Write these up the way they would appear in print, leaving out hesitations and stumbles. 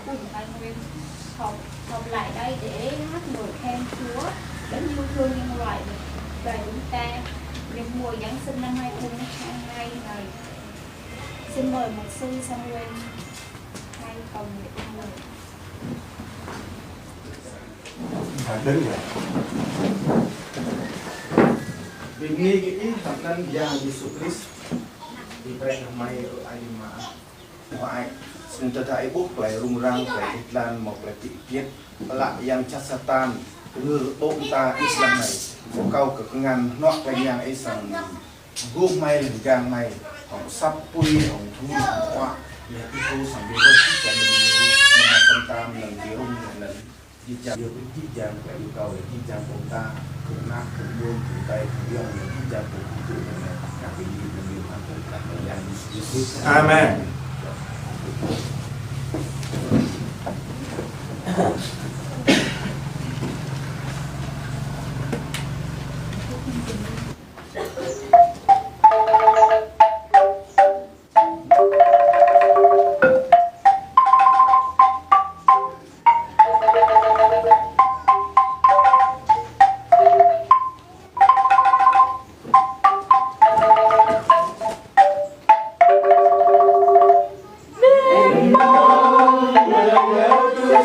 cùng Tây Nguyên họp lại đây để hát ngợi khen Chúa đã yêu thương nhân loại và chúng ta nhân mùa Giáng sinh năm 2022 này. Xin mời mục sư Samuel hay cầu nguyện con lời. Đứng dậy. Vì nghi cái thằng nan yang Yesus Christ di mai ở ai mà ngoại xin cho thấy bút lại rung rang lại lan một lại bị giết lại yang Satan ngư bông ta Islam này câu cực ngàn nọ cái yang ấy sang gom mai lần gang này ông sắp pui ông thu hoa nhà cái cô sang đi có chỉ cần mà phân tam lần đi rung lần di chạm yêu cái di chạm cái yêu cầu di chạm bông ta cũng nát cũng buông cũng tay cũng yêu những di chạm cũng tự này các cái gì cũng yêu ăn cũng các cái yang Yesus. Amen.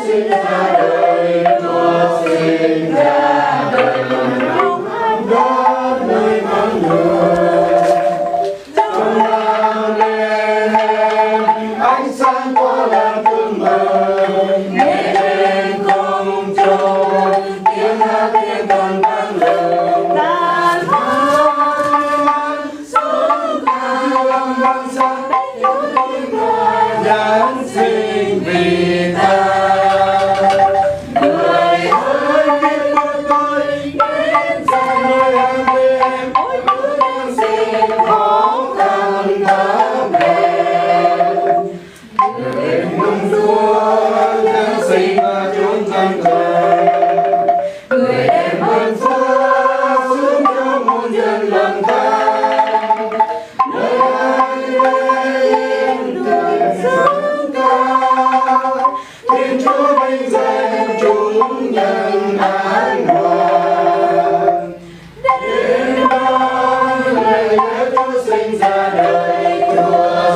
Sinh ra đời trong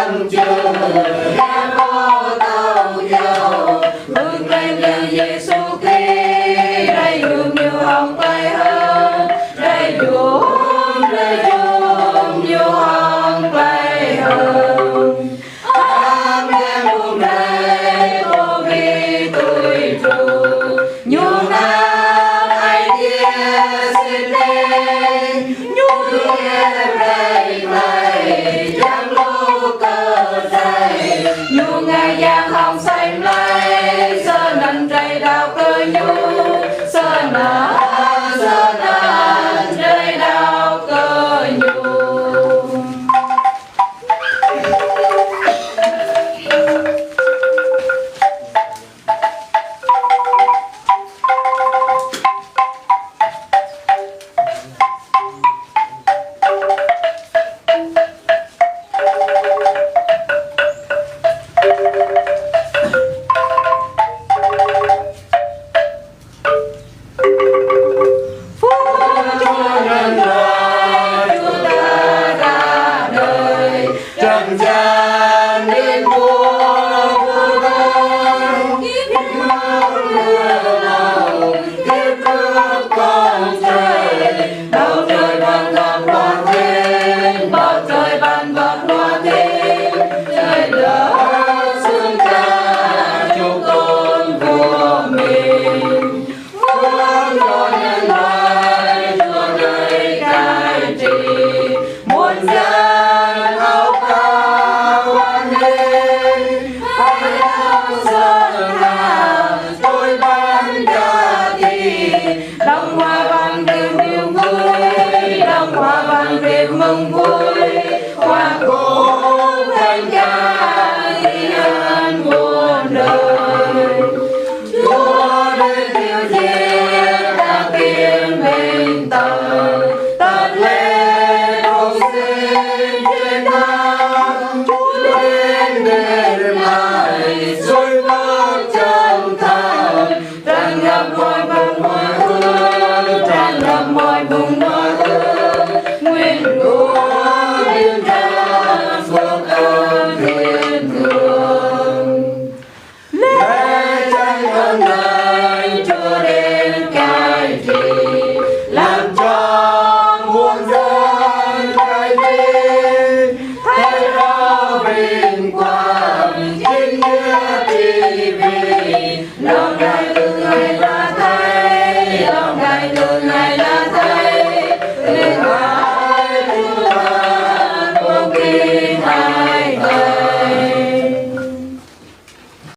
tâm trường đã có tàu dầu hương lên nhân Giêsu Christ đây dùng nhiều hồng tay hơn đây dùng nhiều hồng tay hơn Amen hôm nay cô vì tôi trụ nhiều năm ai kia xin lên nhiều em đây này chẳng lúc cơ dày nhiều ngày giang hồng xanh lấy sơ nần đầy đào cơ nhu sơ nần đầy đào cơ nhu. Trần gian